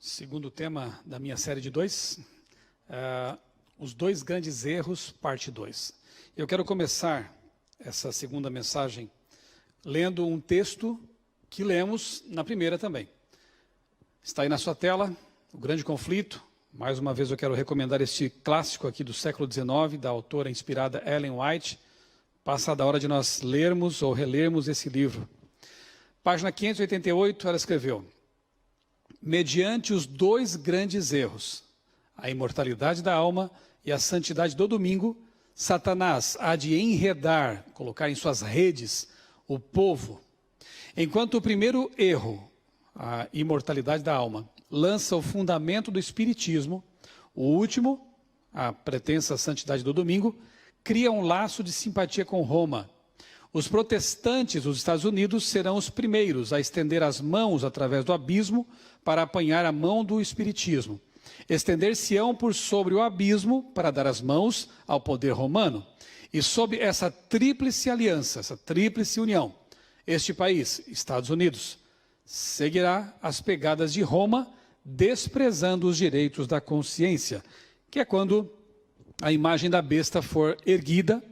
Segundo tema da minha série de os dois grandes erros, parte 2. Eu quero começar essa segunda mensagem lendo um texto que lemos na primeira também. Está aí na sua tela, O Grande Conflito. Mais uma vez eu quero recomendar este clássico aqui do século XIX, da autora inspirada Ellen White. Passada a hora de nós lermos ou relermos esse livro. Página 588, ela escreveu: mediante os dois grandes erros, a imortalidade da alma e a santidade do domingo, Satanás há de enredar, colocar em suas redes, o povo. Enquanto o primeiro erro, a imortalidade da alma, lança o fundamento do espiritismo, o último, a pretensa santidade do domingo, cria um laço de simpatia com Roma. Os protestantes dos Estados Unidos serão os primeiros a estender as mãos através do abismo para apanhar a mão do espiritismo. Estender-se-ão por sobre o abismo para dar as mãos ao poder romano. E sob essa tríplice aliança, essa tríplice união, este país, Estados Unidos, seguirá as pegadas de Roma, desprezando os direitos da consciência, que é quando a imagem da besta for erguida.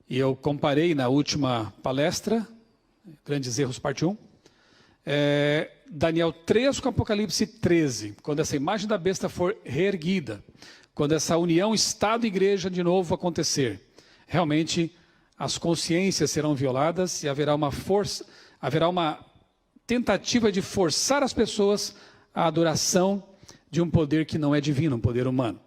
E eu comparei na última palestra, Grandes Erros, parte 1, Daniel 3 com Apocalipse 13, quando essa imagem da besta for reerguida, quando essa união Estado e Igreja de novo acontecer, realmente as consciências serão violadas e haverá uma tentativa de forçar as pessoas à adoração de um poder que não é divino, um poder humano.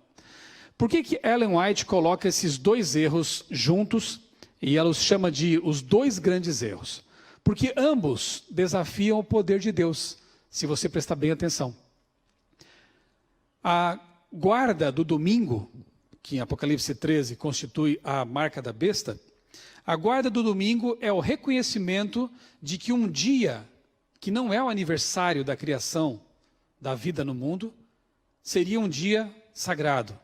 Por que Ellen White coloca esses dois erros juntos e ela os chama de os dois grandes erros? Porque ambos desafiam o poder de Deus, se você prestar bem atenção. A guarda do domingo, que em Apocalipse 13 constitui a marca da besta, a guarda do domingo é o reconhecimento de que um dia, que não é o aniversário da criação da vida no mundo, seria um dia sagrado.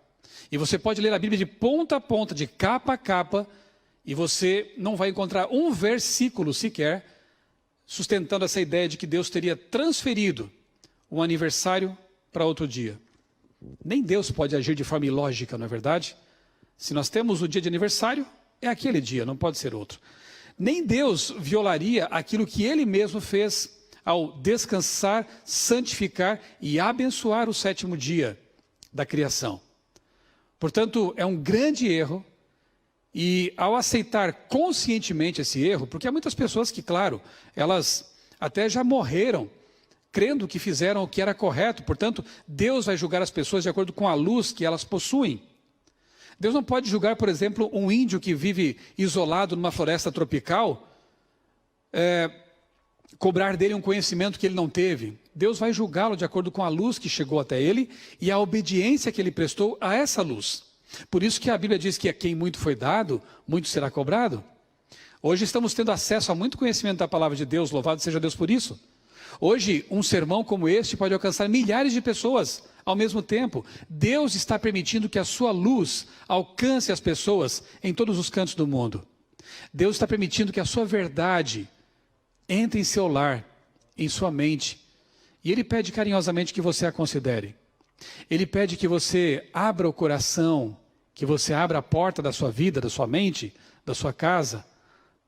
E você pode ler a Bíblia de ponta a ponta, de capa a capa, e você não vai encontrar um versículo sequer sustentando essa ideia de que Deus teria transferido um aniversário para outro dia. Nem Deus pode agir de forma ilógica, não é verdade? Se nós temos o dia de aniversário, é aquele dia, não pode ser outro. Nem Deus violaria aquilo que Ele mesmo fez ao descansar, santificar e abençoar o sétimo dia da criação. Portanto, é um grande erro. E ao aceitar conscientemente esse erro, porque há muitas pessoas que, claro, elas até já morreram crendo que fizeram o que era correto, portanto, Deus vai julgar as pessoas de acordo com a luz que elas possuem. Deus não pode julgar, por exemplo, um índio que vive isolado numa floresta tropical, cobrar dele um conhecimento que ele não teve. Deus vai julgá-lo de acordo com a luz que chegou até ele e a obediência que ele prestou a essa luz. Por isso que a Bíblia diz que a quem muito foi dado, muito será cobrado. Hoje estamos tendo acesso a muito conhecimento da palavra de Deus, louvado seja Deus por isso. Hoje, um sermão como este pode alcançar milhares de pessoas ao mesmo tempo. Deus está permitindo que a sua luz alcance as pessoas em todos os cantos do mundo. Deus está permitindo que a sua verdade entre em seu lar, em sua mente. E Ele pede carinhosamente que você a considere. Ele pede que você abra o coração, que você abra a porta da sua vida, da sua mente, da sua casa,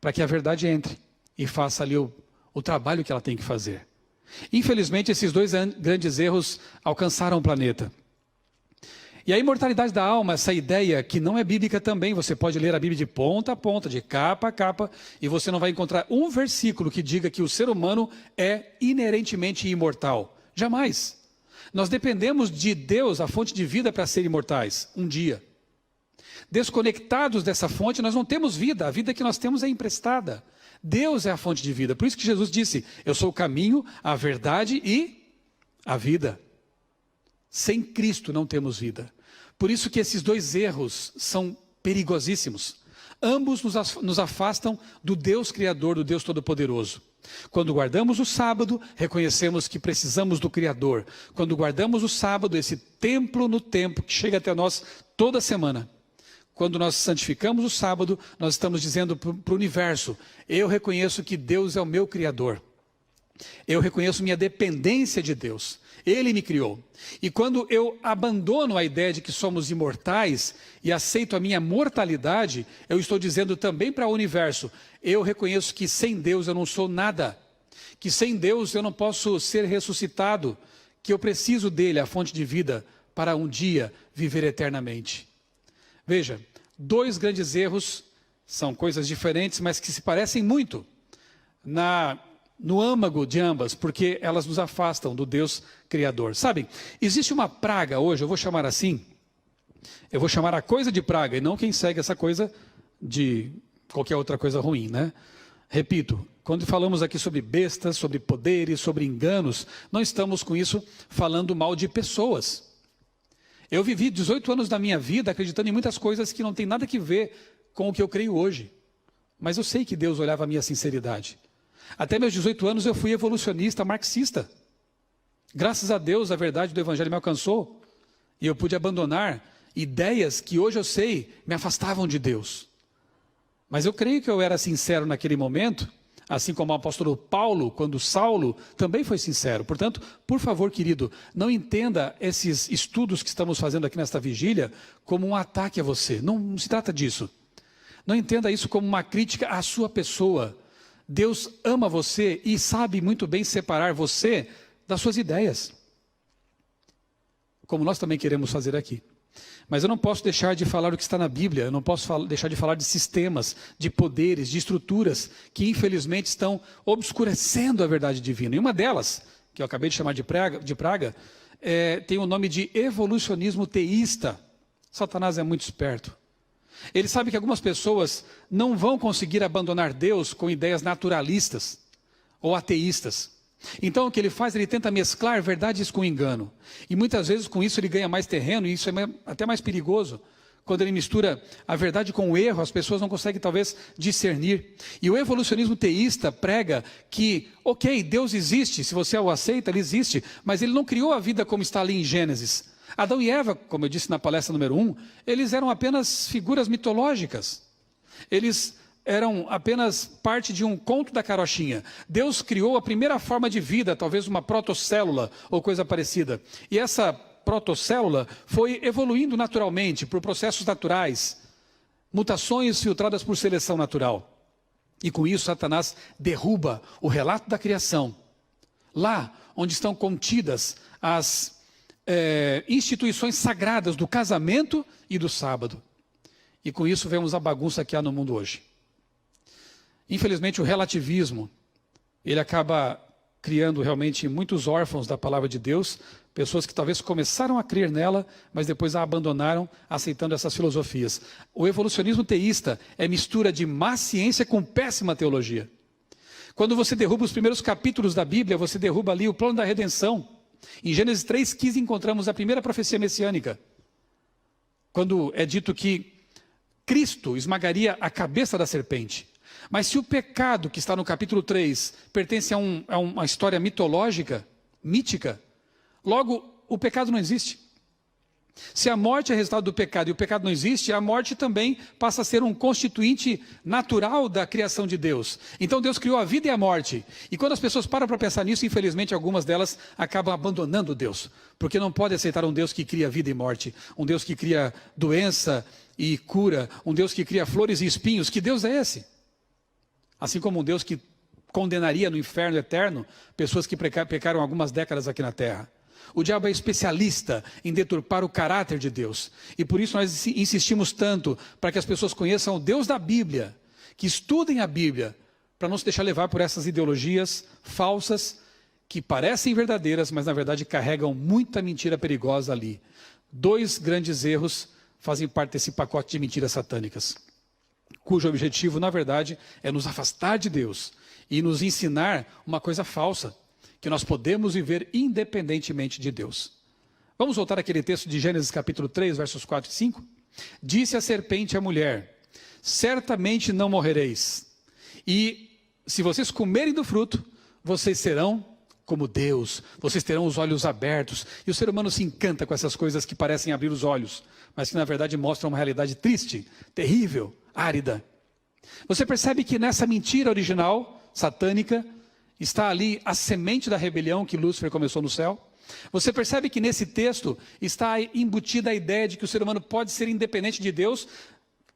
para que a verdade entre e faça ali o trabalho que ela tem que fazer. Infelizmente, esses dois grandes erros alcançaram o planeta. E a imortalidade da alma, essa ideia que não é bíblica também, você pode ler a Bíblia de ponta a ponta, de capa a capa, e você não vai encontrar um versículo que diga que o ser humano é inerentemente imortal. Jamais. Nós dependemos de Deus, a fonte de vida, para ser imortais, um dia. Desconectados dessa fonte, nós não temos vida. A vida que nós temos é emprestada. Deus é a fonte de vida. Por isso que Jesus disse: eu sou o caminho, a verdade e a vida. Sem Cristo não temos vida. Por isso que esses dois erros são perigosíssimos. Ambos nos afastam do Deus Criador, do Deus Todo-Poderoso. Quando guardamos o sábado, reconhecemos que precisamos do Criador. Quando guardamos o sábado, esse templo no tempo que chega até nós toda semana. Quando nós santificamos o sábado, nós estamos dizendo para o universo: eu reconheço que Deus é o meu Criador. Eu reconheço minha dependência de Deus. Ele me criou. E quando eu abandono a ideia de que somos imortais e aceito a minha mortalidade, eu estou dizendo também para o universo, eu reconheço que sem Deus eu não sou nada. Que sem Deus eu não posso ser ressuscitado. Que eu preciso dele, a fonte de vida, para um dia viver eternamente. Veja, 2 grandes erros, são coisas diferentes, mas que se parecem muito no âmago de ambas, porque elas nos afastam do Deus Criador. Sabe, existe uma praga hoje, eu vou chamar assim, eu vou chamar a coisa de praga, e não quem segue essa coisa de qualquer outra coisa ruim, né? Repito, quando falamos aqui sobre bestas, sobre poderes, sobre enganos, não estamos com isso falando mal de pessoas. Eu vivi 18 anos da minha vida acreditando em muitas coisas que não tem nada a ver com o que eu creio hoje. Mas eu sei que Deus olhava a minha sinceridade. Até meus 18 anos eu fui evolucionista, marxista. Graças a Deus a verdade do Evangelho me alcançou. E eu pude abandonar ideias que hoje eu sei me afastavam de Deus. Mas eu creio que eu era sincero naquele momento, assim como o apóstolo Paulo, quando Saulo também foi sincero. Portanto, por favor, querido, não entenda esses estudos que estamos fazendo aqui nesta vigília como um ataque a você. Não se trata disso. Não entenda isso como uma crítica à sua pessoa. Deus ama você e sabe muito bem separar você das suas ideias. Como nós também queremos fazer aqui. Mas eu não posso deixar de falar o que está na Bíblia, eu não posso deixar de falar de sistemas, de poderes, de estruturas que infelizmente estão obscurecendo a verdade divina. E uma delas, que eu acabei de chamar de praga, tem o nome de evolucionismo teísta. Satanás é muito esperto. Ele sabe que algumas pessoas não vão conseguir abandonar Deus com ideias naturalistas ou ateístas. Então o que ele faz? Ele tenta mesclar verdades com engano. E muitas vezes com isso ele ganha mais terreno, e isso é até mais perigoso. Quando ele mistura a verdade com o erro, as pessoas não conseguem talvez discernir. E o evolucionismo teísta prega que, ok, Deus existe, se você o aceita, ele existe, mas ele não criou a vida como está ali em Gênesis. Adão e Eva, como eu disse na palestra número 1, eles eram apenas figuras mitológicas. Eles eram apenas parte de um conto da carochinha. Deus criou a primeira forma de vida, talvez uma protocélula ou coisa parecida. E essa protocélula foi evoluindo naturalmente, por processos naturais, mutações filtradas por seleção natural. E com isso Satanás derruba o relato da criação. Lá onde estão contidas as instituições sagradas do casamento e do sábado. E com isso vemos a bagunça que há no mundo hoje. Infelizmente o relativismo, ele acaba criando realmente muitos órfãos da palavra de Deus, pessoas que talvez começaram a crer nela, mas depois a abandonaram, aceitando essas filosofias. O evolucionismo teísta é mistura de má ciência com péssima teologia. Quando você derruba os primeiros capítulos da Bíblia, você derruba ali o plano da redenção. Em Gênesis 3,15 encontramos a primeira profecia messiânica, quando é dito que Cristo esmagaria a cabeça da serpente. Mas se o pecado que está no capítulo 3 pertence a uma história mitológica, mítica, logo o pecado não existe. Se a morte é resultado do pecado e o pecado não existe, a morte também passa a ser um constituinte natural da criação de Deus. Então Deus criou a vida e a morte. E quando as pessoas param para pensar nisso, infelizmente algumas delas acabam abandonando Deus. Porque não pode aceitar um Deus que cria vida e morte, um Deus que cria doença e cura, um Deus que cria flores e espinhos. Que Deus é esse? Assim como um Deus que condenaria no inferno eterno pessoas que pecaram algumas décadas aqui na terra. O diabo é especialista em deturpar o caráter de Deus. E por isso nós insistimos tanto para que as pessoas conheçam o Deus da Bíblia, que estudem a Bíblia, para não se deixar levar por essas ideologias falsas que parecem verdadeiras, mas na verdade carregam muita mentira perigosa ali. 2 grandes erros fazem parte desse pacote de mentiras satânicas, cujo objetivo, na verdade, é nos afastar de Deus e nos ensinar uma coisa falsa, que nós podemos viver independentemente de Deus. Vamos voltar àquele texto de Gênesis capítulo 3, versos 4 e 5? Disse a serpente à mulher: certamente não morrereis, e se vocês comerem do fruto, vocês serão como Deus, vocês terão os olhos abertos. E o ser humano se encanta com essas coisas que parecem abrir os olhos, mas que na verdade mostram uma realidade triste, terrível, árida. Você percebe que nessa mentira original, satânica, está ali a semente da rebelião que Lúcifer começou no céu. Você percebe que nesse texto está embutida a ideia de que o ser humano pode ser independente de Deus.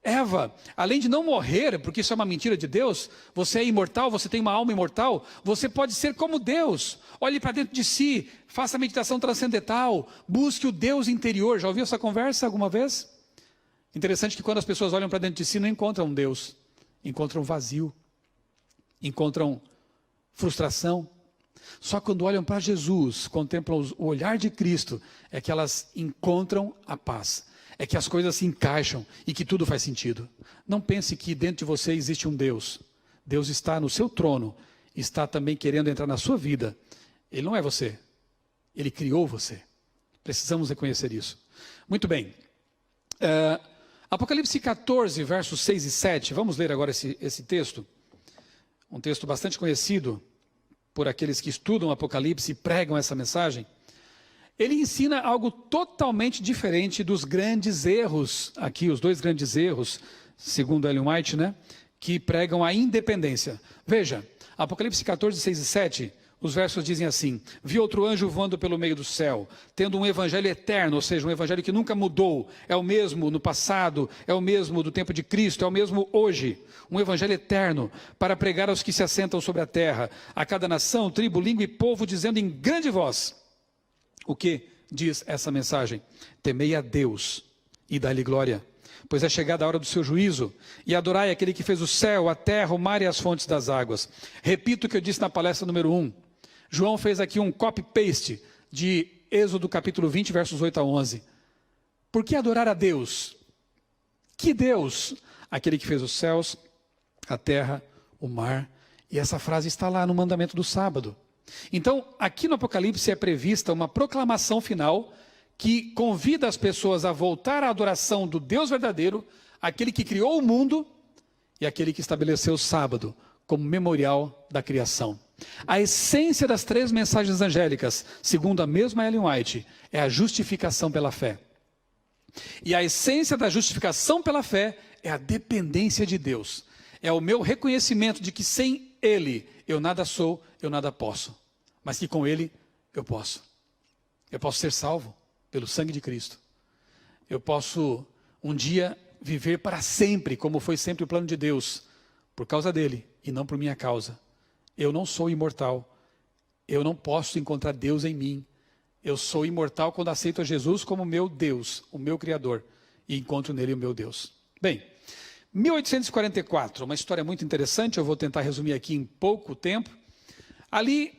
Eva, além de não morrer, porque isso é uma mentira de Deus, você é imortal, você tem uma alma imortal, você pode ser como Deus. Olhe para dentro de si, faça meditação transcendental, busque o Deus interior. Já ouviu essa conversa alguma vez? Interessante que quando as pessoas olham para dentro de si, não encontram Deus, encontram vazio, encontram frustração. Só quando olham para Jesus, contemplam o olhar de Cristo, é que elas encontram a paz. É que as coisas se encaixam e que tudo faz sentido. Não pense que dentro de você existe um Deus. Deus está no seu trono, está também querendo entrar na sua vida. Ele não é você, Ele criou você. Precisamos reconhecer isso. Muito bem. Apocalipse 14, versos 6 e 7. Vamos ler agora esse texto. Um texto bastante conhecido por aqueles que estudam Apocalipse e pregam essa mensagem. Ele ensina algo totalmente diferente dos grandes erros, aqui os dois grandes erros, segundo Ellen White, né, que pregam a independência. Veja, Apocalipse 14, 6 e 7, os versos dizem assim: vi outro anjo voando pelo meio do céu, tendo um evangelho eterno, ou seja, um evangelho que nunca mudou, é o mesmo no passado, é o mesmo do tempo de Cristo, é o mesmo hoje, um evangelho eterno, para pregar aos que se assentam sobre a terra, a cada nação, tribo, língua e povo, dizendo em grande voz. O que diz essa mensagem? Temei a Deus e dai-lhe glória, pois é chegada a hora do seu juízo, e adorai aquele que fez o céu, a terra, o mar e as fontes das águas. Repito o que eu disse na palestra número 1. João fez aqui um copy-paste de Êxodo capítulo 20, versos 8 a 11. Por que adorar a Deus? Que Deus? Aquele que fez os céus, a terra, o mar. E essa frase está lá no mandamento do sábado. Então, aqui no Apocalipse é prevista uma proclamação final que convida as pessoas a voltar à adoração do Deus verdadeiro, aquele que criou o mundo e aquele que estabeleceu o sábado como memorial da criação. A essência das três mensagens angélicas, segundo a mesma Ellen White, é a justificação pela fé. E a essência da justificação pela fé é a dependência de Deus. É o meu reconhecimento de que sem Ele eu nada sou, eu nada posso. Mas que com Ele eu posso. Eu posso ser salvo pelo sangue de Cristo. Eu posso um dia viver para sempre, como foi sempre o plano de Deus, por causa dEle e não por minha causa. Eu não sou imortal. Eu não posso encontrar Deus em mim. Eu sou imortal quando aceito a Jesus como meu Deus, o meu Criador, e encontro nele o meu Deus. Bem, 1844, uma história muito interessante, eu vou tentar resumir aqui em pouco tempo. Ali,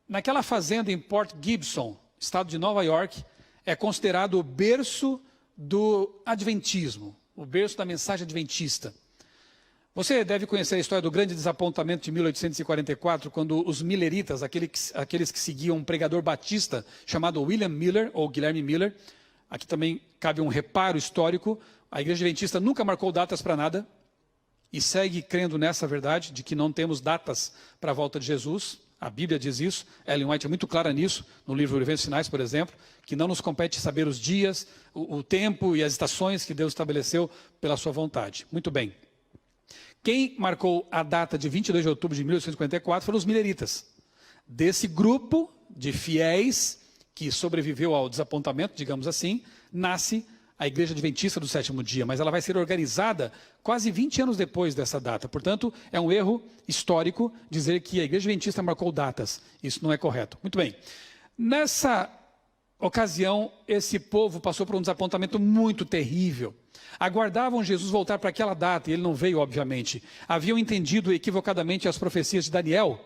naquela fazenda em Port Gibson, estado de Nova York, é considerado o berço do Adventismo, o berço da mensagem adventista. Você deve conhecer a história do grande desapontamento de 1844, quando os milleritas, aqueles que seguiam um pregador batista chamado William Miller, ou Guilherme Miller, aqui também cabe um reparo histórico, a igreja adventista nunca marcou datas para nada, e segue crendo nessa verdade, de que não temos datas para a volta de Jesus. A Bíblia diz isso, Ellen White é muito clara nisso, no livro Eventos Sinais, por exemplo, que não nos compete saber os dias, o tempo e as estações que Deus estabeleceu pela sua vontade. Muito bem. Quem marcou a data de 22 de outubro de 1854 foram os milleritas. Desse grupo de fiéis que sobreviveu ao desapontamento, digamos assim, nasce a Igreja Adventista do Sétimo Dia, mas ela vai ser organizada quase 20 anos depois dessa data. Portanto, é um erro histórico dizer que a Igreja Adventista marcou datas. Isso não é correto. Muito bem. Nessa ocasião, esse povo passou por um desapontamento muito terrível. Aguardavam Jesus voltar para aquela data, e ele não veio, obviamente. Haviam entendido equivocadamente as profecias de Daniel.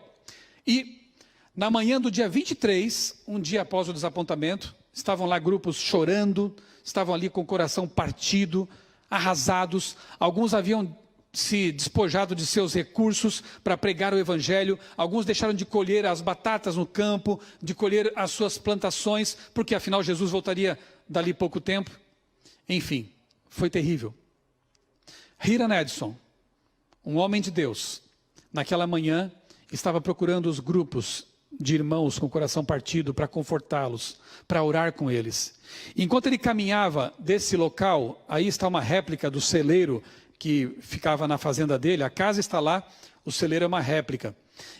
E, na manhã do dia 23, um dia após o desapontamento, estavam lá grupos chorando, estavam ali com o coração partido, arrasados. Alguns haviam se despojado de seus recursos para pregar o evangelho. Alguns deixaram de colher as batatas no campo, de colher as suas plantações, porque afinal Jesus voltaria dali pouco tempo. Enfim, foi terrível. Hiram Edson, um homem de Deus, naquela manhã estava procurando os grupos de irmãos com o coração partido para confortá-los, para orar com eles. Enquanto ele caminhava desse local, aí está uma réplica do celeiro que ficava na fazenda dele, a casa está lá, o celeiro é uma réplica.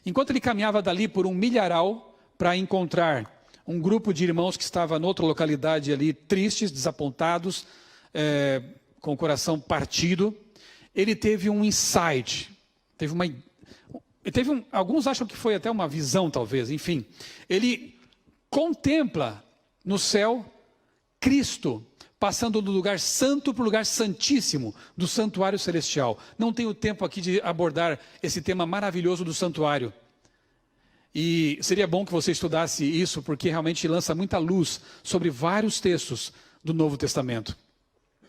Enquanto ele caminhava dali por um milharal para encontrar um grupo de irmãos que estava noutra localidade ali, tristes, desapontados, com o coração partido, ele teve um insight, alguns acham que foi até uma visão talvez, enfim. Ele contempla no céu Cristo, passando do lugar santo para o lugar santíssimo do santuário celestial. Não tenho tempo aqui de abordar esse tema maravilhoso do santuário. E seria bom que você estudasse isso, porque realmente lança muita luz sobre vários textos do Novo Testamento.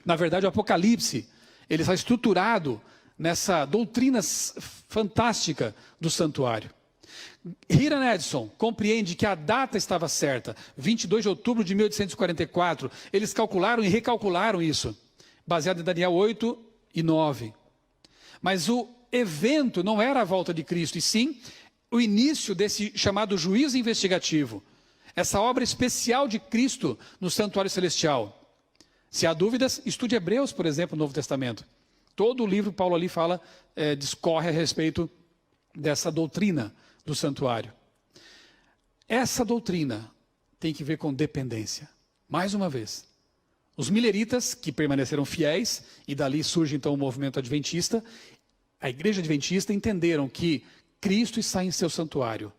Na verdade, o Apocalipse, ele está estruturado nessa doutrina fantástica do santuário. Hiram Edson compreende que a data estava certa, 22 de outubro de 1844. Eles calcularam e recalcularam isso, baseado em Daniel 8 e 9. Mas o evento não era a volta de Cristo, e sim o início desse chamado juízo investigativo, essa obra especial de Cristo no santuário celestial. Se há dúvidas, estude Hebreus, por exemplo, no Novo Testamento. Todo o livro Paulo ali fala, discorre a respeito dessa doutrina do santuário. Essa doutrina tem que ver com dependência. Mais uma vez, os mileritas que permaneceram fiéis, e dali surge então o movimento adventista, a igreja adventista entenderam que Cristo está em seu santuário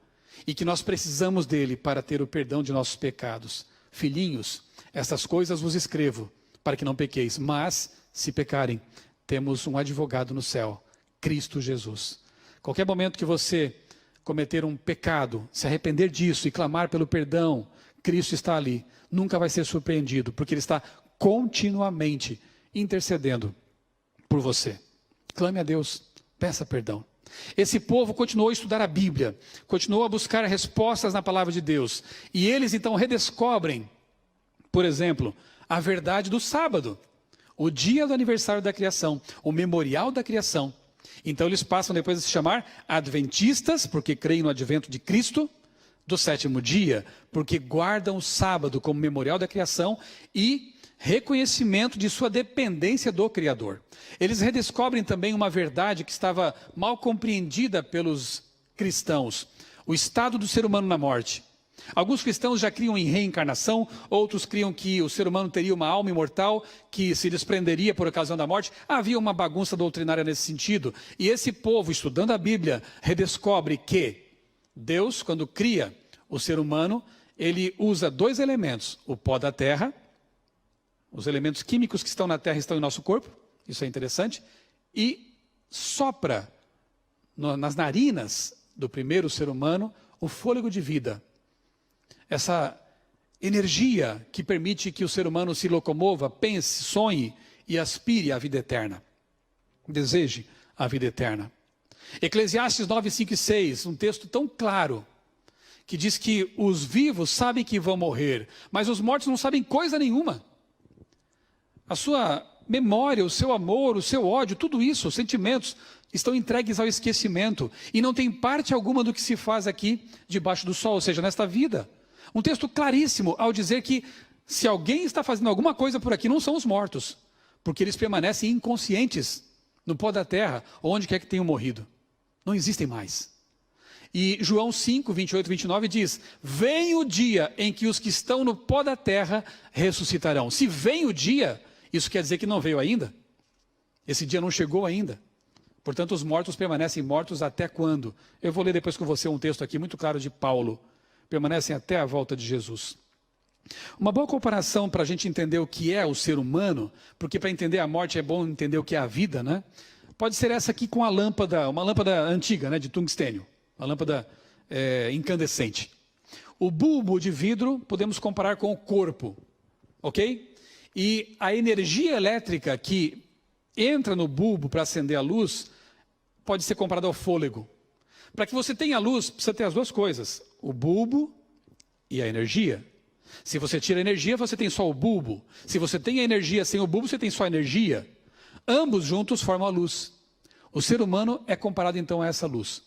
e que nós precisamos dele para ter o perdão de nossos pecados. Filhinhos, estas coisas vos escrevo para que não pequeis, mas se pecarem, temos um advogado no céu, Cristo Jesus. Qualquer momento que você cometer um pecado, se arrepender disso e clamar pelo perdão, Cristo está ali. Nunca vai ser surpreendido, porque ele está continuamente intercedendo por você. Clame a Deus, peça perdão. Esse povo continuou a estudar a Bíblia, continuou a buscar respostas na palavra de Deus. E eles então redescobrem, por exemplo, a verdade do sábado, o dia do aniversário da criação, o memorial da criação. Então eles passam depois a se chamar adventistas, porque creem no advento de Cristo, do sétimo dia, porque guardam o sábado como memorial da criação e reconhecimento de sua dependência do Criador. Eles redescobrem também uma verdade que estava mal compreendida pelos cristãos, o estado do ser humano na morte. Alguns cristãos já criam em reencarnação, outros criam que o ser humano teria uma alma imortal que se desprenderia por ocasião da morte. Havia uma bagunça doutrinária nesse sentido. E esse povo, estudando a Bíblia, redescobre que Deus, quando cria o ser humano, ele usa dois elementos, o pó da terra, os elementos químicos que estão na terra estão em nosso corpo, isso é interessante, e sopra nas narinas do primeiro ser humano o fôlego de vida. Essa energia que permite que o ser humano se locomova, pense, sonhe e aspire à vida eterna. Deseje a vida eterna. Eclesiastes 9, 5 e 6, um texto tão claro, que diz que os vivos sabem que vão morrer, mas os mortos não sabem coisa nenhuma. A sua memória, o seu amor, o seu ódio, tudo isso, os sentimentos, estão entregues ao esquecimento e não tem parte alguma do que se faz aqui debaixo do sol, ou seja, nesta vida. Um texto claríssimo ao dizer que se alguém está fazendo alguma coisa por aqui, não são os mortos, porque eles permanecem inconscientes no pó da terra, onde quer que tenham morrido. Não existem mais. E João 5, 28 e 29 diz, vem o dia em que os que estão no pó da terra ressuscitarão. Se vem o dia, isso quer dizer que não veio ainda? Esse dia não chegou ainda. Portanto, os mortos permanecem mortos até quando? Eu vou ler depois com você um texto aqui muito claro de Paulo. Permanecem até a volta de Jesus. Uma boa comparação para a gente entender o que é o ser humano, porque para entender a morte é bom entender o que é a vida, né? Pode ser essa aqui com a lâmpada, uma lâmpada antiga, né, de tungstênio, uma lâmpada incandescente. O bulbo de vidro podemos comparar com o corpo, ok? E a energia elétrica que entra no bulbo para acender a luz pode ser comparada ao fôlego. Para que você tenha luz, precisa ter as duas coisas, o bulbo e a energia. Se você tira a energia, você tem só o bulbo. Se você tem a energia sem o bulbo, você tem só a energia. Ambos juntos formam a luz. O ser humano é comparado então a essa luz.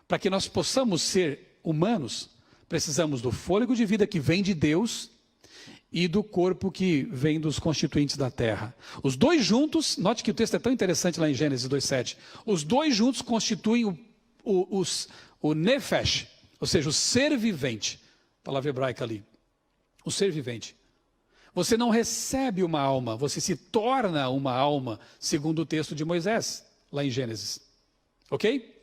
Para que nós possamos ser humanos, precisamos do fôlego de vida que vem de Deus e do corpo que vem dos constituintes da terra. Os dois juntos, note que o texto é tão interessante lá em Gênesis 2,7. Os dois juntos constituem o nefesh, ou seja, o ser vivente, palavra hebraica ali, o ser vivente. Você não recebe uma alma, você se torna uma alma, segundo o texto de Moisés, lá em Gênesis. Ok?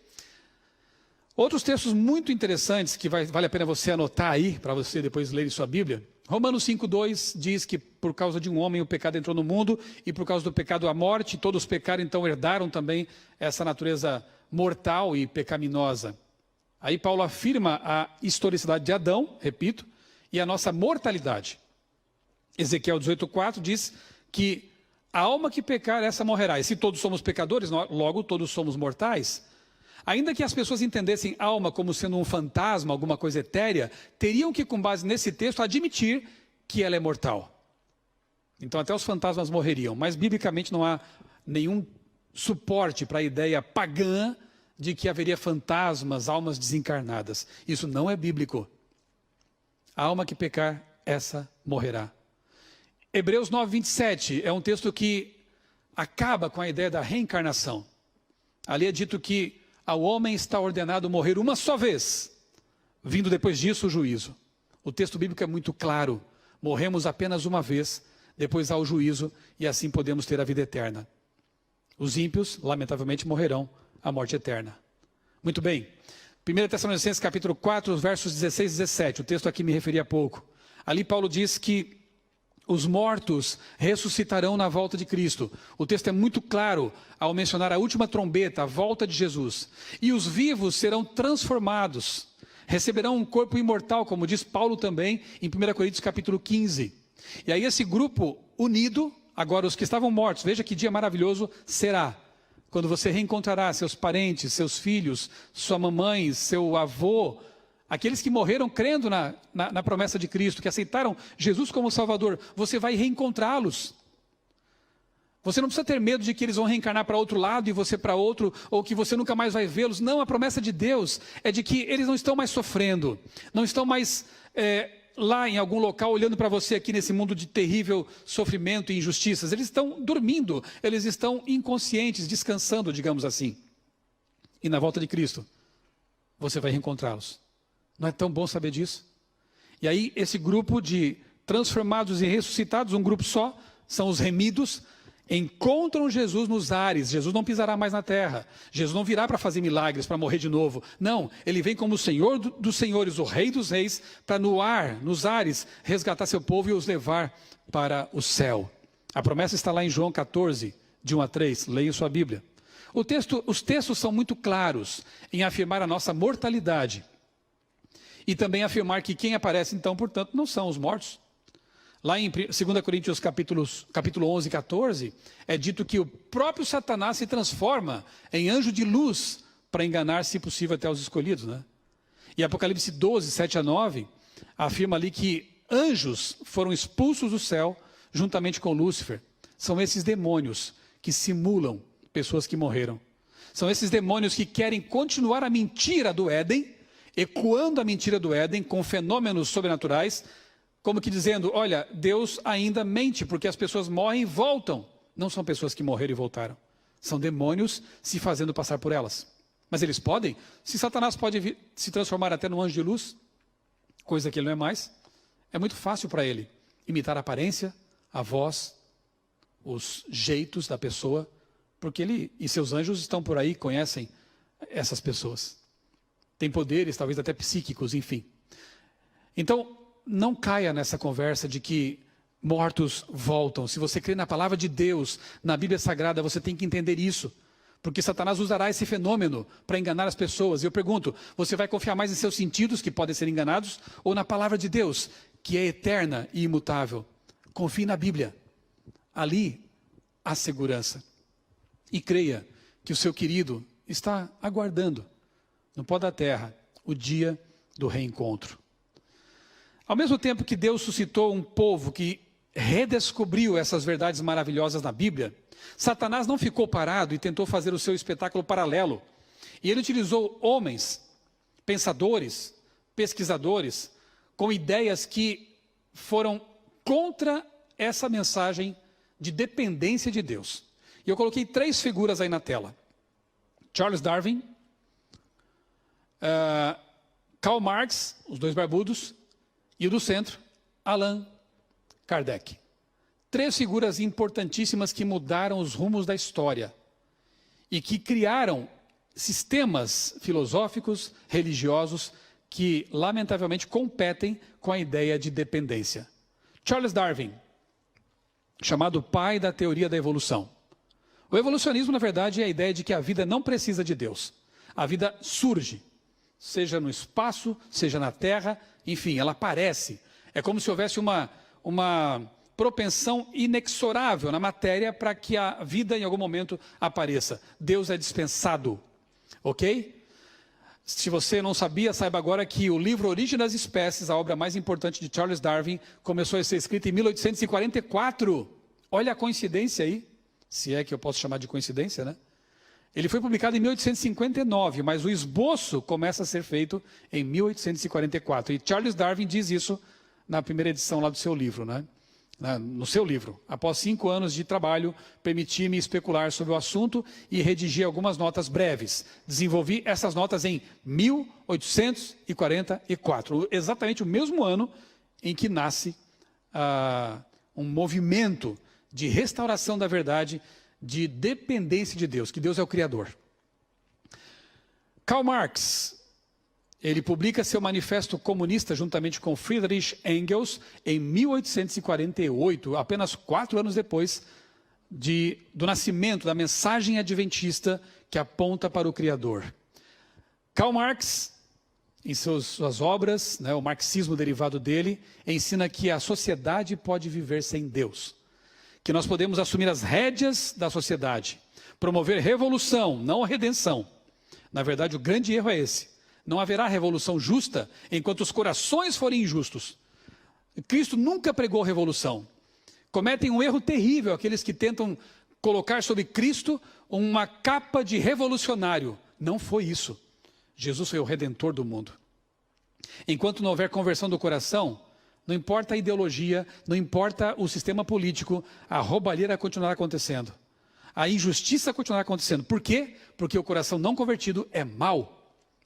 Outros textos muito interessantes, que vale a pena você anotar aí, para você depois ler em sua Bíblia. Romanos 5,2 diz que por causa de um homem o pecado entrou no mundo, e por causa do pecado a morte, todos pecaram, então herdaram também essa natureza mortal e pecaminosa. Aí Paulo afirma a historicidade de Adão, repito, e a nossa mortalidade. Ezequiel 18,4 diz que a alma que pecar, essa morrerá. E se todos somos pecadores, logo todos somos mortais. Ainda que as pessoas entendessem alma como sendo um fantasma, alguma coisa etérea, teriam que, com base nesse texto, admitir que ela é mortal. Então até os fantasmas morreriam. Mas biblicamente não há nenhum suporte para a ideia pagã de que haveria fantasmas, almas desencarnadas. Isso não é bíblico. A alma que pecar, essa morrerá. Hebreus 9:27 é um texto que acaba com a ideia da reencarnação. Ali é dito que ao homem está ordenado morrer uma só vez, vindo depois disso o juízo. O texto bíblico é muito claro. Morremos apenas uma vez, depois há o juízo, e assim podemos ter a vida eterna. Os ímpios, lamentavelmente, morrerão a morte eterna. Muito bem. 1 Tessalonicenses capítulo 4, versos 16 e 17. O texto aqui me referi há pouco. Ali Paulo diz que os mortos ressuscitarão na volta de Cristo. O texto é muito claro ao mencionar a última trombeta, a volta de Jesus. E os vivos serão transformados. Receberão um corpo imortal, como diz Paulo também em 1 Coríntios capítulo 15. E aí esse grupo unido, agora os que estavam mortos, veja que dia maravilhoso será. Quando você reencontrará seus parentes, seus filhos, sua mamãe, seu avô, aqueles que morreram crendo na promessa de Cristo, que aceitaram Jesus como Salvador, você vai reencontrá-los. Você não precisa ter medo de que eles vão reencarnar para outro lado e você para outro, ou que você nunca mais vai vê-los. Não, a promessa de Deus é de que eles não estão mais sofrendo, não estão mais lá em algum local olhando para você aqui nesse mundo de terrível sofrimento e injustiças. Eles estão dormindo, eles estão inconscientes, descansando, digamos assim. E na volta de Cristo, você vai reencontrá-los. Não é tão bom saber disso? E aí esse grupo de transformados e ressuscitados, um grupo só, são os remidos, encontram Jesus nos ares. Jesus não pisará mais na terra. Jesus não virá para fazer milagres, para morrer de novo. Não, ele vem como o Senhor dos senhores, o Rei dos reis, para no ar, nos ares, resgatar seu povo e os levar para o céu. A promessa está lá em João 14, de 1 a 3. Leia sua Bíblia. Os textos são muito claros em afirmar a nossa mortalidade. E também afirmar que quem aparece, então, portanto, não são os mortos. Lá em 2 Coríntios capítulo 11 e 14, é dito que o próprio Satanás se transforma em anjo de luz para enganar, se possível, até os escolhidos, né? E Apocalipse 12, 7 a 9, afirma ali que anjos foram expulsos do céu juntamente com Lúcifer. São esses demônios que simulam pessoas que morreram. São esses demônios que querem continuar a mentira do Éden, ecoando a mentira do Éden com fenômenos sobrenaturais, como que dizendo, olha, Deus ainda mente, porque as pessoas morrem e voltam. Não são pessoas que morreram e voltaram. São demônios se fazendo passar por elas. Mas eles podem? Se Satanás pode se transformar até no anjo de luz, coisa que ele não é mais, é muito fácil para ele imitar a aparência, a voz, os jeitos da pessoa, porque ele e seus anjos estão por aí, conhecem essas pessoas. Tem poderes, talvez até psíquicos, enfim. Então, não caia nessa conversa de que mortos voltam. Se você crê na palavra de Deus, na Bíblia Sagrada, você tem que entender isso. Porque Satanás usará esse fenômeno para enganar as pessoas. E eu pergunto, você vai confiar mais em seus sentidos, que podem ser enganados, ou na palavra de Deus, que é eterna e imutável? Confie na Bíblia. Ali há segurança. E creia que o seu querido está aguardando, no pó da terra, o dia do reencontro. Ao mesmo tempo que Deus suscitou um povo que redescobriu essas verdades maravilhosas na Bíblia, Satanás não ficou parado e tentou fazer o seu espetáculo paralelo. E ele utilizou homens, pensadores, pesquisadores, com ideias que foram contra essa mensagem de dependência de Deus. E eu coloquei 3 figuras aí na tela. Charles Darwin, Karl Marx, os dois barbudos, e o do centro, Allan Kardec. 3 figuras importantíssimas que mudaram os rumos da história e que criaram sistemas filosóficos, religiosos, que lamentavelmente competem com a ideia de dependência. Charles Darwin, chamado pai da teoria da evolução. O evolucionismo, na verdade, é a ideia de que a vida não precisa de Deus. A vida surge, seja no espaço, seja na terra, enfim, ela aparece. É como se houvesse uma propensão inexorável na matéria para que a vida em algum momento apareça. Deus é dispensado, ok? Se você não sabia, saiba agora que o livro Origem das Espécies, a obra mais importante de Charles Darwin, começou a ser escrita em 1844. Olha a coincidência aí, se é que eu posso chamar de coincidência, né? Ele foi publicado em 1859, mas o esboço começa a ser feito em 1844. E Charles Darwin diz isso na primeira edição lá do seu livro, né? No seu livro. Após 5 anos de trabalho, permiti-me especular sobre o assunto e redigi algumas notas breves. Desenvolvi essas notas em 1844, exatamente o mesmo ano em que nasce um movimento de restauração da verdade, de dependência de Deus, que Deus é o Criador. Karl Marx, ele publica seu manifesto comunista juntamente com Friedrich Engels em 1848, apenas 4 anos depois do nascimento da mensagem adventista que aponta para o Criador. Karl Marx, em suas obras, né, o marxismo derivado dele, ensina que a sociedade pode viver sem Deus, que nós podemos assumir as rédeas da sociedade, promover revolução, não a redenção. Na verdade, o grande erro é esse. Não haverá revolução justa enquanto os corações forem injustos. Cristo nunca pregou revolução. Cometem um erro terrível aqueles que tentam colocar sobre Cristo uma capa de revolucionário. Não foi isso. Jesus foi o redentor do mundo. Enquanto não houver conversão do coração, não importa a ideologia, não importa o sistema político, a roubalheira continuará acontecendo. A injustiça continuará acontecendo. Por quê? Porque o coração não convertido é mau.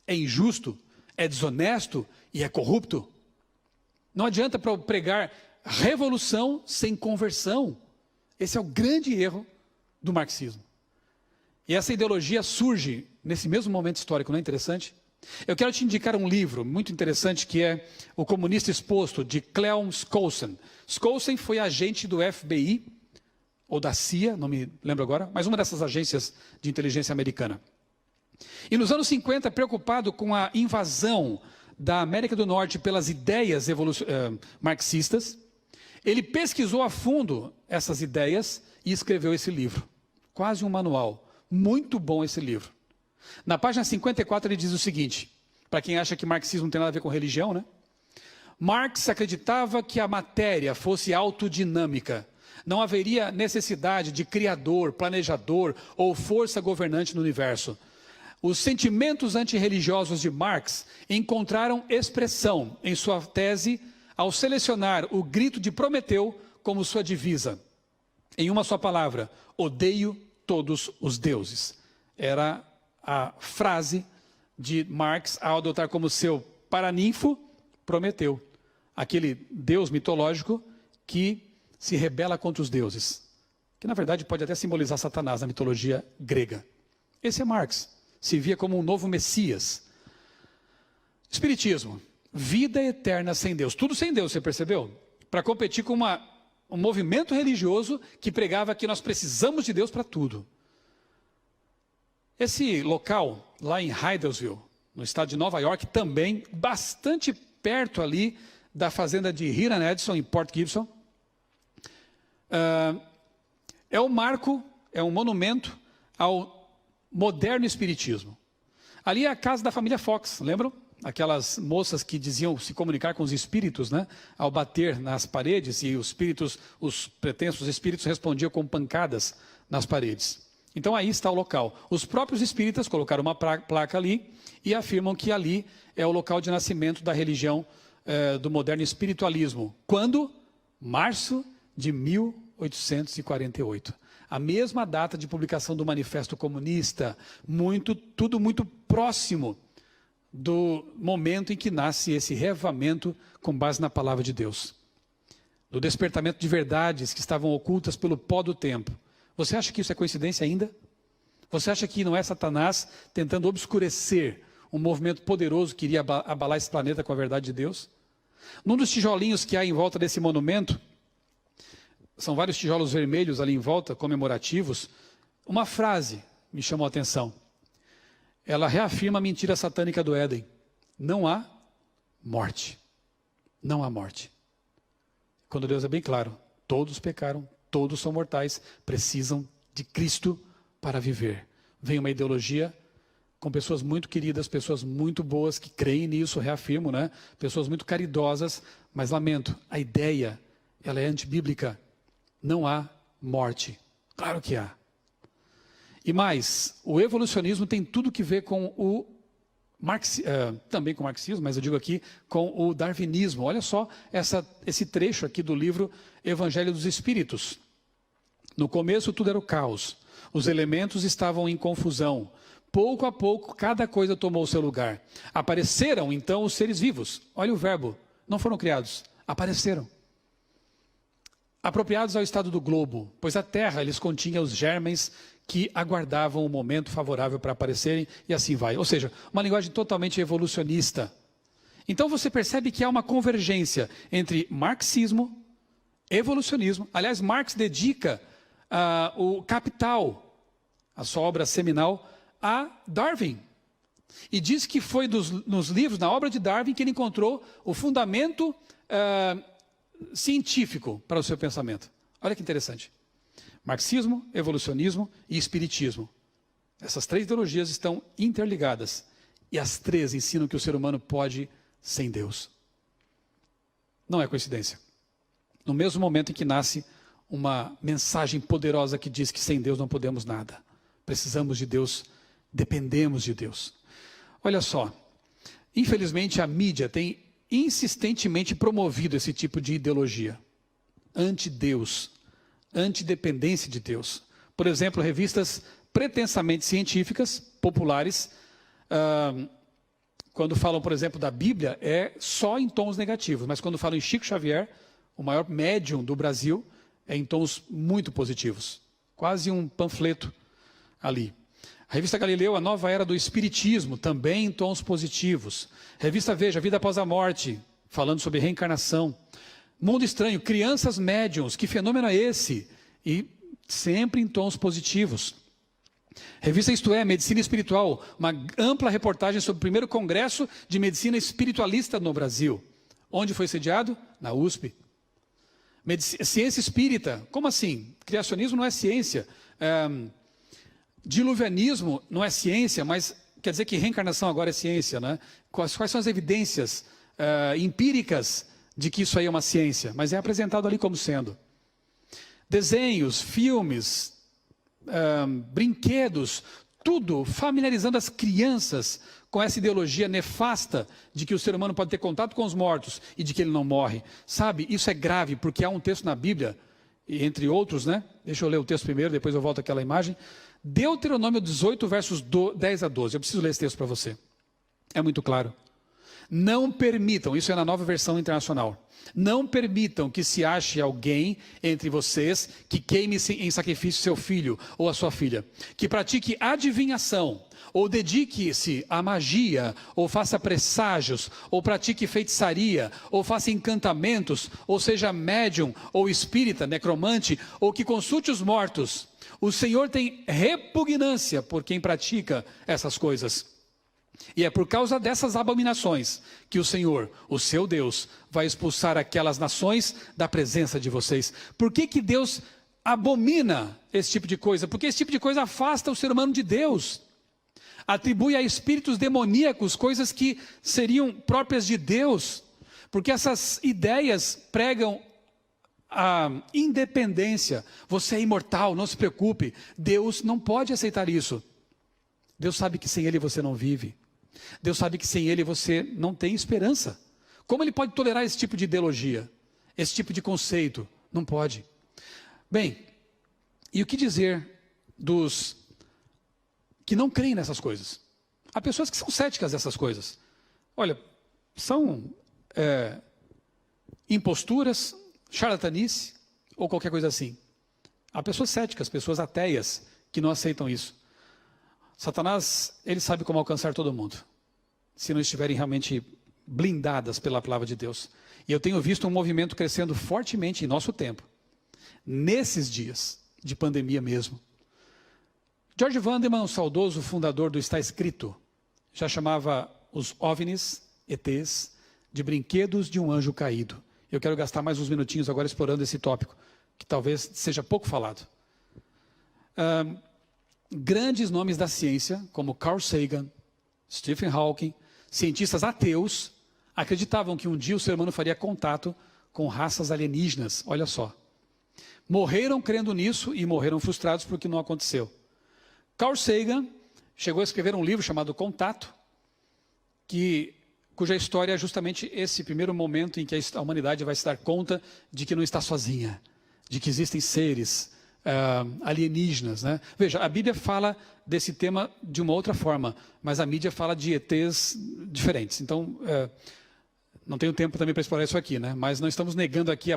É injusto, é desonesto e é corrupto. Não adianta pregar revolução sem conversão. Esse é o grande erro do marxismo. E essa ideologia surge nesse mesmo momento histórico, não é interessante? Eu quero te indicar um livro muito interessante que é O Comunista Exposto, de Clem Skousen. Skousen foi agente do FBI, ou da CIA, não me lembro agora, mas uma dessas agências de inteligência americana. E nos anos 50, preocupado com a invasão da América do Norte pelas ideias marxistas, ele pesquisou a fundo essas ideias e escreveu esse livro. Quase um manual. Muito bom esse livro. Na página 54 ele diz o seguinte, para quem acha que marxismo não tem nada a ver com religião, né? Marx acreditava que a matéria fosse autodinâmica. Não haveria necessidade de criador, planejador ou força governante no universo. Os sentimentos antirreligiosos de Marx encontraram expressão em sua tese ao selecionar o grito de Prometeu como sua divisa. Em uma só palavra, odeio todos os deuses. Era a frase de Marx ao adotar como seu paraninfo Prometeu, aquele deus mitológico que se rebela contra os deuses, que na verdade pode até simbolizar Satanás na mitologia grega. Esse é Marx. Se via como um novo Messias. Espiritismo, vida eterna sem Deus. Tudo sem Deus, você percebeu? Para competir com um movimento religioso que pregava que nós precisamos de Deus para tudo. Esse local, lá em Hydelsville, no estado de Nova York, também, bastante perto ali da fazenda de Hiram Edson, em Port Gibson, é um marco, é um monumento ao moderno espiritismo. Ali é a casa da família Fox, lembram? Aquelas moças que diziam se comunicar com os espíritos, né? Ao bater nas paredes, e os espíritos, os pretensos espíritos respondiam com pancadas nas paredes. Então aí está o local. Os próprios espíritas colocaram uma placa ali e afirmam que ali é o local de nascimento da religião do moderno espiritualismo. Quando? Março de 1848. A mesma data de publicação do Manifesto Comunista, tudo muito próximo do momento em que nasce esse reavivamento com base na palavra de Deus. Do despertamento de verdades que estavam ocultas pelo pó do tempo. Você acha que isso é coincidência ainda? Você acha que não é Satanás tentando obscurecer um movimento poderoso que iria abalar esse planeta com a verdade de Deus? Num dos tijolinhos que há em volta desse monumento, são vários tijolos vermelhos ali em volta, comemorativos, uma frase me chamou a atenção. Ela reafirma a mentira satânica do Éden. Não há morte. Não há morte. Quando Deus é bem claro, todos pecaram, todos são mortais, precisam de Cristo para viver. Vem uma ideologia com pessoas muito queridas, pessoas muito boas que creem nisso, reafirmo, né? Pessoas muito caridosas, mas lamento, a ideia, ela é antibíblica. Não há morte. Claro que há. E mais, o evolucionismo tem tudo que ver com o também com o marxismo, mas eu digo aqui com o darwinismo. Olha só esse trecho aqui do livro Evangelho dos Espíritos. No começo tudo era o caos. Os elementos estavam em confusão. Pouco a pouco, cada coisa tomou o seu lugar. Apareceram, então, os seres vivos. Olha o verbo. Não foram criados. Apareceram. Apropriados ao estado do globo, pois a terra lhes continha os germens que aguardavam o momento favorável para aparecerem, e assim vai. Ou seja, uma linguagem totalmente evolucionista. Então você percebe que há uma convergência entre marxismo, evolucionismo. Aliás, Marx dedica o Capital, a sua obra seminal, a Darwin. E diz que foi nos livros, na obra de Darwin, que ele encontrou o fundamento científico para o seu pensamento. Olha que interessante. Marxismo, evolucionismo e espiritismo. Essas três ideologias estão interligadas. E as três ensinam que o ser humano pode sem Deus. Não é coincidência. No mesmo momento em que nasce uma mensagem poderosa que diz que sem Deus não podemos nada. Precisamos de Deus, dependemos de Deus. Olha só, infelizmente a mídia tem insistentemente promovido esse tipo de ideologia. Anti-Deus, antidependência de Deus. Por exemplo, revistas pretensamente científicas, populares, quando falam, por exemplo, da Bíblia, é só em tons negativos. Mas quando falam em Chico Xavier, o maior médium do Brasil, é em tons muito positivos. Quase um panfleto ali. A revista Galileu, a nova era do Espiritismo, também em tons positivos. Revista Veja, Vida Após a Morte, falando sobre reencarnação. Mundo Estranho, Crianças Médiuns, que fenômeno é esse? E sempre em tons positivos. Revista Isto É, Medicina Espiritual, uma ampla reportagem sobre o primeiro congresso de medicina espiritualista no Brasil. Onde foi sediado? Na USP. Ciência Espírita, como assim? Criacionismo não é ciência. Diluvianismo não é ciência, mas quer dizer que reencarnação agora é ciência, né? Quais são as evidências empíricas de que isso aí é uma ciência? Mas é apresentado ali como sendo. Desenhos, filmes, brinquedos, tudo familiarizando as crianças com essa ideologia nefasta de que o ser humano pode ter contato com os mortos e de que ele não morre. Sabe, isso é grave, porque há um texto na Bíblia, entre outros, né? Deixa eu ler o texto primeiro, depois eu volto àquela imagem. Deuteronômio 18, versos 10 a 12. Eu preciso ler esse texto para você. É muito claro. Não permitam, isso é na Nova Versão Internacional, não permitam que se ache alguém entre vocês que queime em sacrifício seu filho ou a sua filha, que pratique adivinhação, ou dedique-se à magia, ou faça presságios, ou pratique feitiçaria, ou faça encantamentos, ou seja médium, ou espírita, necromante, ou que consulte os mortos. O Senhor tem repugnância por quem pratica essas coisas. E é por causa dessas abominações que o Senhor, o seu Deus, vai expulsar aquelas nações da presença de vocês. Por que Deus abomina esse tipo de coisa? Porque esse tipo de coisa afasta o ser humano de Deus. Atribui a espíritos demoníacos coisas que seriam próprias de Deus. Porque essas ideias pregam a independência. Você é imortal, não se preocupe. Deus não pode aceitar isso. Deus sabe que sem Ele você não vive. Deus sabe que sem Ele você não tem esperança. Como Ele pode tolerar esse tipo de ideologia? Esse tipo de conceito? Não pode. Bem, e o que dizer dos que não creem nessas coisas? Há pessoas que são céticas dessas coisas. Olha, são imposturas, charlatanice ou qualquer coisa assim. Há pessoas céticas, pessoas ateias que não aceitam isso. Satanás, ele sabe como alcançar todo mundo, se não estiverem realmente blindadas pela palavra de Deus. E eu tenho visto um movimento crescendo fortemente em nosso tempo, nesses dias de pandemia mesmo. George Vandeman, o saudoso fundador do Está Escrito, já chamava os OVNIs, ETs, de brinquedos de um anjo caído. Eu quero gastar mais uns minutinhos agora explorando esse tópico, que talvez seja pouco falado. Grandes nomes da ciência, como Carl Sagan, Stephen Hawking, cientistas ateus, acreditavam que um dia o ser humano faria contato com raças alienígenas. Olha só. Morreram crendo nisso e morreram frustrados porque não aconteceu. Carl Sagan chegou a escrever um livro chamado Contato, cuja história é justamente esse primeiro momento em que a humanidade vai se dar conta de que não está sozinha, de que existem seres alienígenas, né? Veja, a Bíblia fala desse tema de uma outra forma, mas a mídia fala de ETs diferentes. Então, não tenho tempo também para explorar isso aqui, né? Mas não estamos negando aqui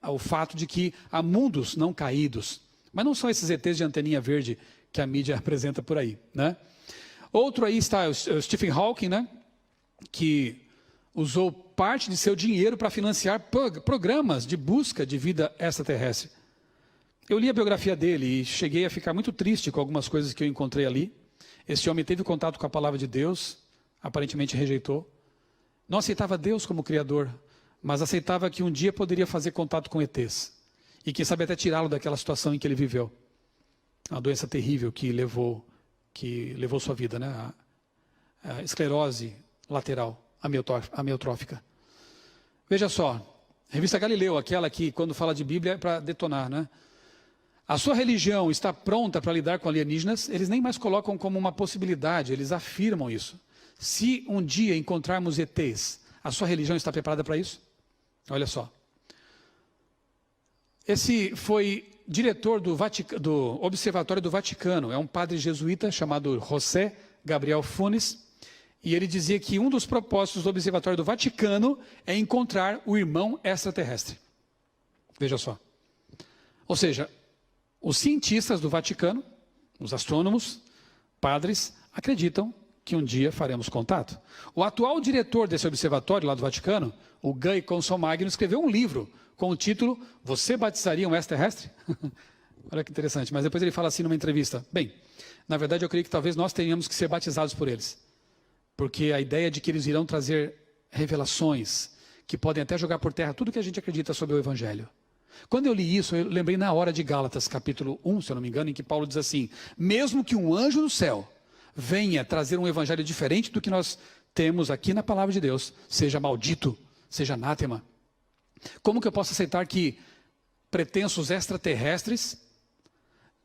o fato de que há mundos não caídos. Mas não são esses ETs de anteninha verde que a mídia apresenta por aí, né? Outro aí está o Stephen Hawking, né? Que usou parte de seu dinheiro para financiar programas de busca de vida extraterrestre. Eu li a biografia dele e cheguei a ficar muito triste com algumas coisas que eu encontrei ali. Esse homem teve contato com a palavra de Deus, aparentemente rejeitou. Não aceitava Deus como Criador, mas aceitava que um dia poderia fazer contato com ETs. E quem sabe até tirá-lo daquela situação em que ele viveu. Uma doença terrível que levou sua vida, né? A esclerose lateral amiotrófica. Veja só, revista Galileu, aquela que quando fala de Bíblia é para detonar, né? A sua religião está pronta para lidar com alienígenas? Eles nem mais colocam como uma possibilidade, eles afirmam isso. Se um dia encontrarmos ETs, a sua religião está preparada para isso? Olha só. Esse foi diretor do Observatório do Vaticano, é um padre jesuíta chamado José Gabriel Funes, e ele dizia que um dos propósitos do Observatório do Vaticano é encontrar o irmão extraterrestre. Veja só. Ou seja, os cientistas do Vaticano, os astrônomos, padres, acreditam que um dia faremos contato. O atual diretor desse observatório lá do Vaticano, o Guy Consolmagno, escreveu um livro com o título Você batizaria um extraterrestre? Olha que interessante, mas depois ele fala assim numa entrevista. Bem, na verdade eu creio que talvez nós tenhamos que ser batizados por eles. Porque a ideia de que eles irão trazer revelações que podem até jogar por terra tudo que a gente acredita sobre o Evangelho. Quando eu li isso, eu lembrei na hora de Gálatas, capítulo 1, se eu não me engano, em que Paulo diz assim, mesmo que um anjo do céu venha trazer um evangelho diferente do que nós temos aqui na palavra de Deus, seja maldito, seja anátema. Como que eu posso aceitar que pretensos extraterrestres,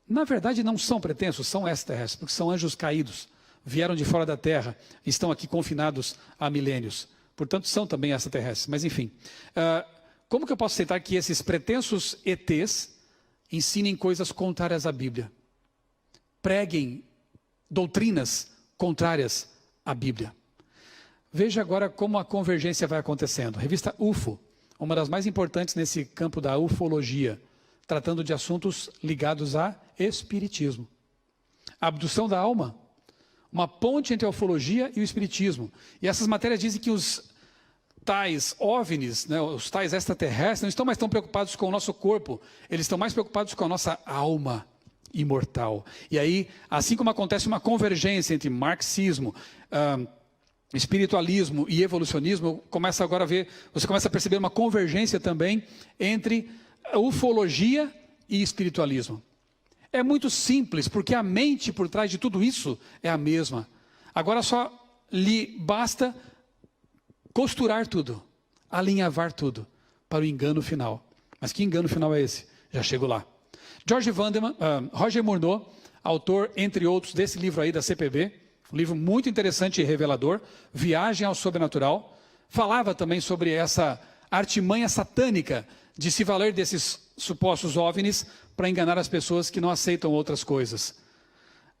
na verdade não são pretensos, são extraterrestres, porque são anjos caídos, vieram de fora da terra, estão aqui confinados há milênios, portanto são também extraterrestres, mas enfim. Como que eu posso aceitar que esses pretensos ETs ensinem coisas contrárias à Bíblia? Preguem doutrinas contrárias à Bíblia. Veja agora como a convergência vai acontecendo. Revista UFO, uma das mais importantes nesse campo da ufologia, tratando de assuntos ligados a espiritismo. A abdução da alma, uma ponte entre a ufologia e o espiritismo. E essas matérias dizem que os tais OVNIs, né, os tais extraterrestres, não estão mais tão preocupados com o nosso corpo, eles estão mais preocupados com a nossa alma imortal. E aí, assim como acontece uma convergência entre marxismo, espiritualismo e evolucionismo, você começa a perceber uma convergência também entre ufologia e espiritualismo. É muito simples, porque a mente por trás de tudo isso é a mesma. Agora só lhe basta costurar tudo, alinhavar tudo para o engano final. Mas que engano final é esse? Já chego lá. Roger Murnau, autor, entre outros, desse livro aí da CPB, um livro muito interessante e revelador, Viagem ao Sobrenatural, falava também sobre essa artimanha satânica de se valer desses supostos OVNIs para enganar as pessoas que não aceitam outras coisas.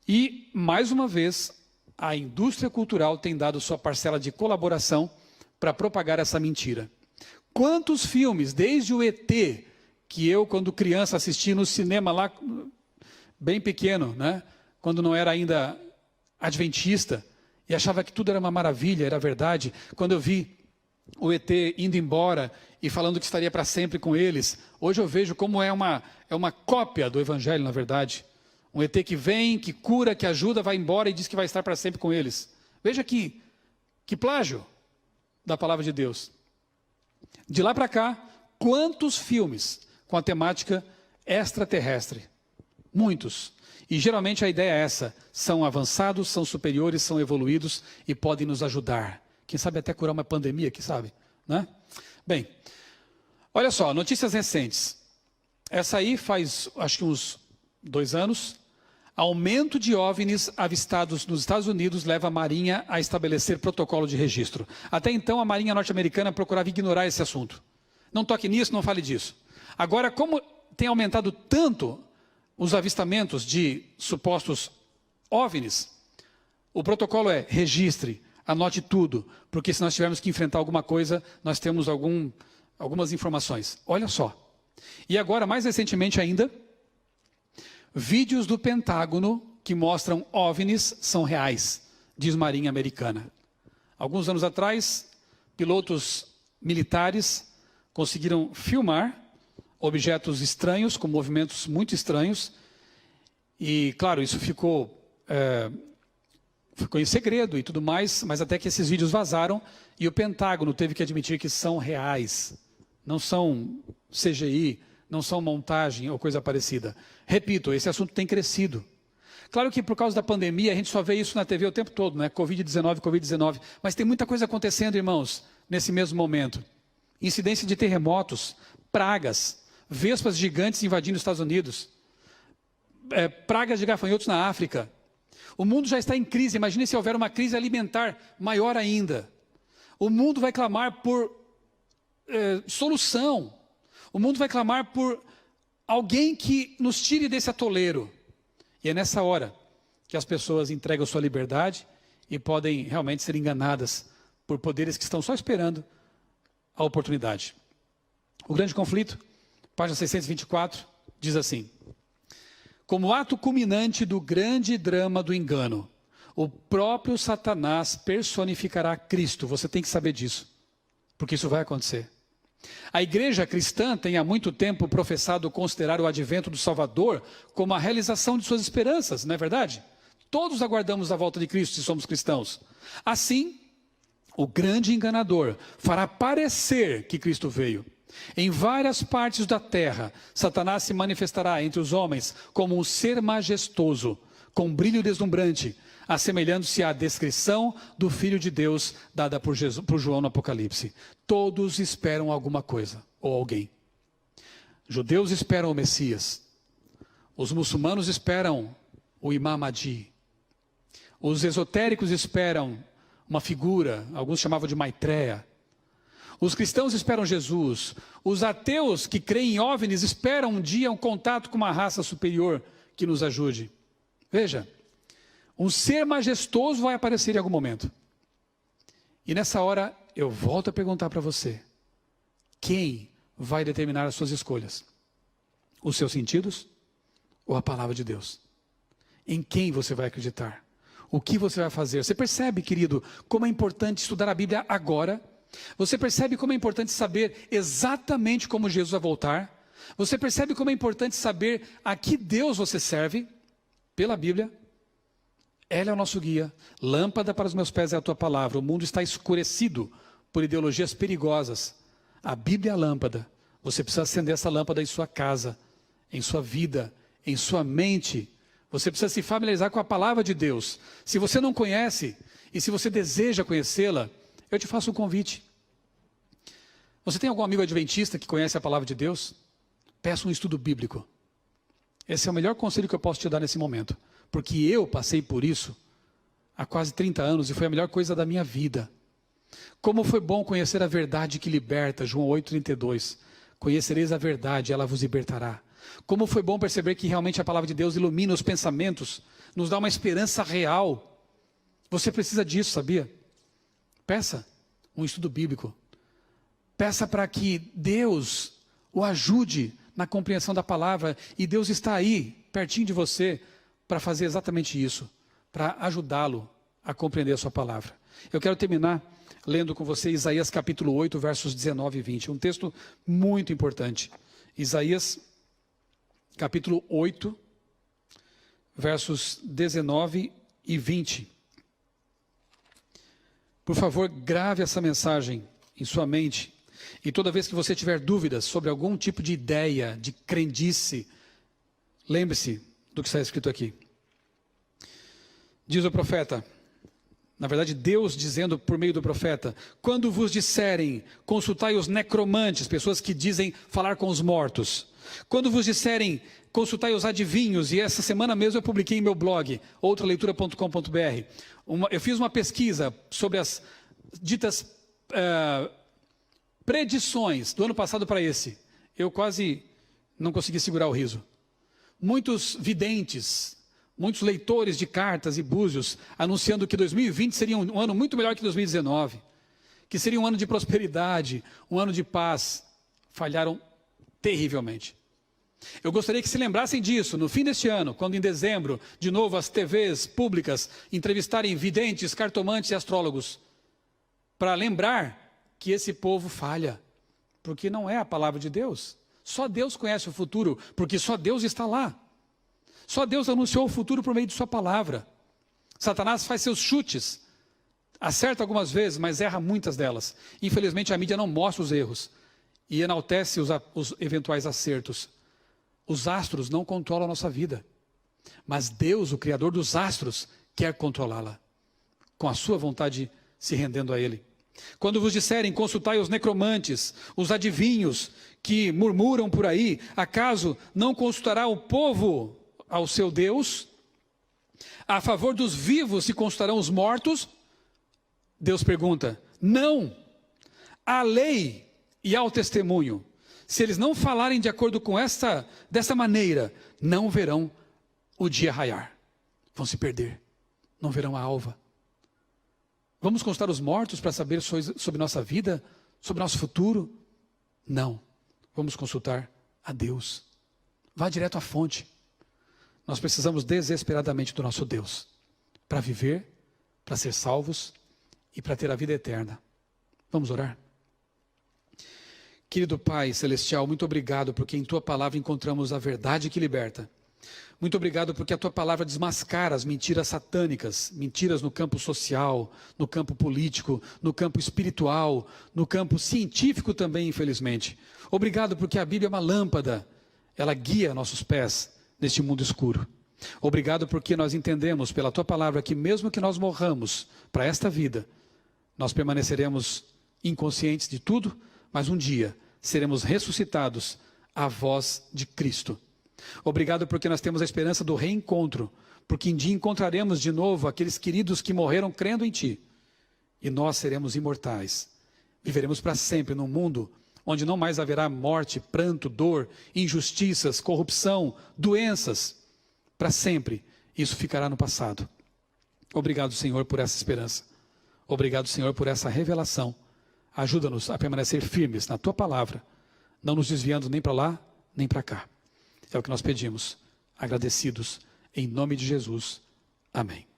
E, mais uma vez, a indústria cultural tem dado sua parcela de colaboração para propagar essa mentira. Quantos filmes, desde o ET, que eu, quando criança, assisti no cinema lá, bem pequeno, né? Quando não era ainda adventista, e achava que tudo era uma maravilha, era verdade. Quando eu vi o ET indo embora e falando que estaria para sempre com eles, hoje eu vejo como é uma cópia do Evangelho, na verdade. Um ET que vem, que cura, que ajuda, vai embora e diz que vai estar para sempre com eles. Veja que plágio da palavra de Deus. De lá para cá, quantos filmes com a temática extraterrestre? Muitos. E geralmente a ideia é essa: são avançados, são superiores, são evoluídos e podem nos ajudar. Quem sabe até curar uma pandemia, quem sabe, né? Bem, olha só, notícias recentes. Essa aí faz, acho que uns 2 anos. Aumento de OVNIs avistados nos Estados Unidos leva a Marinha a estabelecer protocolo de registro. Até então, a Marinha norte-americana procurava ignorar esse assunto. Não toque nisso, não fale disso. Agora, como tem aumentado tanto os avistamentos de supostos OVNIs, o protocolo é: registre, anote tudo, porque se nós tivermos que enfrentar alguma coisa, nós temos algumas informações. Olha só. E agora, mais recentemente ainda, vídeos do Pentágono que mostram OVNIs são reais, diz Marinha Americana. Alguns anos atrás, pilotos militares conseguiram filmar objetos estranhos, com movimentos muito estranhos. E, claro, isso ficou em segredo e tudo mais, mas até que esses vídeos vazaram e o Pentágono teve que admitir que são reais. Não são CGI, não são montagem ou coisa parecida. Repito, esse assunto tem crescido. Claro que por causa da pandemia, a gente só vê isso na TV o tempo todo, né? Covid-19. Mas tem muita coisa acontecendo, irmãos, nesse mesmo momento. Incidência de terremotos, pragas, vespas gigantes invadindo os Estados Unidos, pragas de gafanhotos na África. O mundo já está em crise. Imagine se houver uma crise alimentar maior ainda. O mundo vai clamar por solução. O mundo vai clamar por alguém que nos tire desse atoleiro. E é nessa hora que as pessoas entregam sua liberdade e podem realmente ser enganadas por poderes que estão só esperando a oportunidade. O grande conflito, página 624, diz assim: como ato culminante do grande drama do engano, o próprio Satanás personificará Cristo. Você tem que saber disso, porque isso vai acontecer. A igreja cristã tem há muito tempo professado considerar o advento do Salvador como a realização de suas esperanças, não é verdade? Todos aguardamos a volta de Cristo se somos cristãos. Assim, o grande enganador fará parecer que Cristo veio. Em várias partes da terra, Satanás se manifestará entre os homens como um ser majestoso, com brilho deslumbrante, assemelhando-se à descrição do Filho de Deus dada por João no Apocalipse. Todos esperam alguma coisa, ou alguém. Judeus esperam o Messias. Os muçulmanos esperam o Imam Mahdi. Os esotéricos esperam uma figura, alguns chamavam de Maitreya. Os cristãos esperam Jesus. Os ateus que creem em OVNIs esperam um dia um contato com uma raça superior que nos ajude. Veja, um ser majestoso vai aparecer em algum momento. E nessa hora, eu volto a perguntar para você: quem vai determinar as suas escolhas? Os seus sentidos ou a palavra de Deus? Em quem você vai acreditar? O que você vai fazer? Você percebe, querido, como é importante estudar a Bíblia agora? Você percebe como é importante saber exatamente como Jesus vai voltar? Você percebe como é importante saber a que Deus você serve? Pela Bíblia. Ela é o nosso guia. Lâmpada para os meus pés é a tua palavra. O mundo está escurecido por ideologias perigosas. A Bíblia é a lâmpada. Você precisa acender essa lâmpada em sua casa, em sua vida, em sua mente. Você precisa se familiarizar com a palavra de Deus. Se você não conhece e se você deseja conhecê-la, eu te faço um convite. Você tem algum amigo adventista que conhece a palavra de Deus? Peça um estudo bíblico. Esse é o melhor conselho que eu posso te dar nesse momento. Porque eu passei por isso há quase 30 anos e foi a melhor coisa da minha vida. Como foi bom conhecer a verdade que liberta, João 8,32. Conhecereis a verdade, ela vos libertará. Como foi bom perceber que realmente a palavra de Deus ilumina os pensamentos, nos dá uma esperança real. Você precisa disso, sabia? Peça um estudo bíblico. Peça para que Deus o ajude na compreensão da palavra. E Deus está aí, pertinho de você, para fazer exatamente isso, para ajudá-lo a compreender a sua palavra. Eu quero terminar lendo com você Isaías capítulo 8, versos 19 e 20. Um texto muito importante. Isaías capítulo 8, versos 19 e 20. Por favor, grave essa mensagem em sua mente. E toda vez que você tiver dúvidas sobre algum tipo de ideia, de crendice, lembre-se do que está escrito aqui. Diz o profeta, na verdade Deus dizendo por meio do profeta: quando vos disserem, consultai os necromantes, pessoas que dizem falar com os mortos. Quando vos disserem, consultai os adivinhos, e essa semana mesmo eu publiquei em meu blog, outraleitura.com.br, eu fiz uma pesquisa sobre as ditas predições do ano passado para esse. Eu quase não consegui segurar o riso. Muitos videntes, muitos leitores de cartas e búzios anunciando que 2020 seria um ano muito melhor que 2019, que seria um ano de prosperidade, um ano de paz, falharam terrivelmente. Eu gostaria que se lembrassem disso no fim deste ano, quando em dezembro, de novo, as TVs públicas entrevistarem videntes, cartomantes e astrólogos, para lembrar que esse povo falha, porque não é a palavra de Deus. Só Deus conhece o futuro, porque só Deus está lá. Só Deus anunciou o futuro por meio de sua palavra. Satanás faz seus chutes, acerta algumas vezes, mas erra muitas delas. Infelizmente a mídia não mostra os erros e enaltece os eventuais acertos. Os astros não controlam a nossa vida, mas Deus, o Criador dos astros, quer controlá-la, com a sua vontade se rendendo a Ele. Quando vos disserem, consultai os necromantes, os adivinhos que murmuram por aí, acaso não consultará o povo ao seu Deus? A favor dos vivos se consultarão os mortos? Deus pergunta, não, à lei e ao testemunho. Se eles não falarem de acordo com dessa maneira, não verão o dia raiar. Vão se perder, não verão a alva. Vamos consultar os mortos para saber sobre nossa vida, sobre nosso futuro? Não, vamos consultar a Deus. Vá direto à fonte. Nós precisamos desesperadamente do nosso Deus, para viver, para ser salvos e para ter a vida eterna. Vamos orar? Querido Pai Celestial, muito obrigado porque em Tua palavra encontramos a verdade que liberta. Muito obrigado porque a Tua palavra desmascara as mentiras satânicas, mentiras no campo social, no campo político, no campo espiritual, no campo científico também, infelizmente. Obrigado porque a Bíblia é uma lâmpada, ela guia nossos pés neste mundo escuro. Obrigado porque nós entendemos pela Tua palavra que mesmo que nós morramos para esta vida, nós permaneceremos inconscientes de tudo, mas um dia seremos ressuscitados à voz de Cristo. Obrigado porque nós temos a esperança do reencontro, porque um dia encontraremos de novo aqueles queridos que morreram crendo em Ti. E nós seremos imortais. Viveremos para sempre num mundo onde não mais haverá morte, pranto, dor, injustiças, corrupção, doenças. Para sempre, isso ficará no passado. Obrigado, Senhor, por essa esperança. Obrigado, Senhor, por essa revelação. Ajuda-nos a permanecer firmes na Tua palavra, não nos desviando nem para lá, nem para cá. É o que nós pedimos, agradecidos, em nome de Jesus. Amém.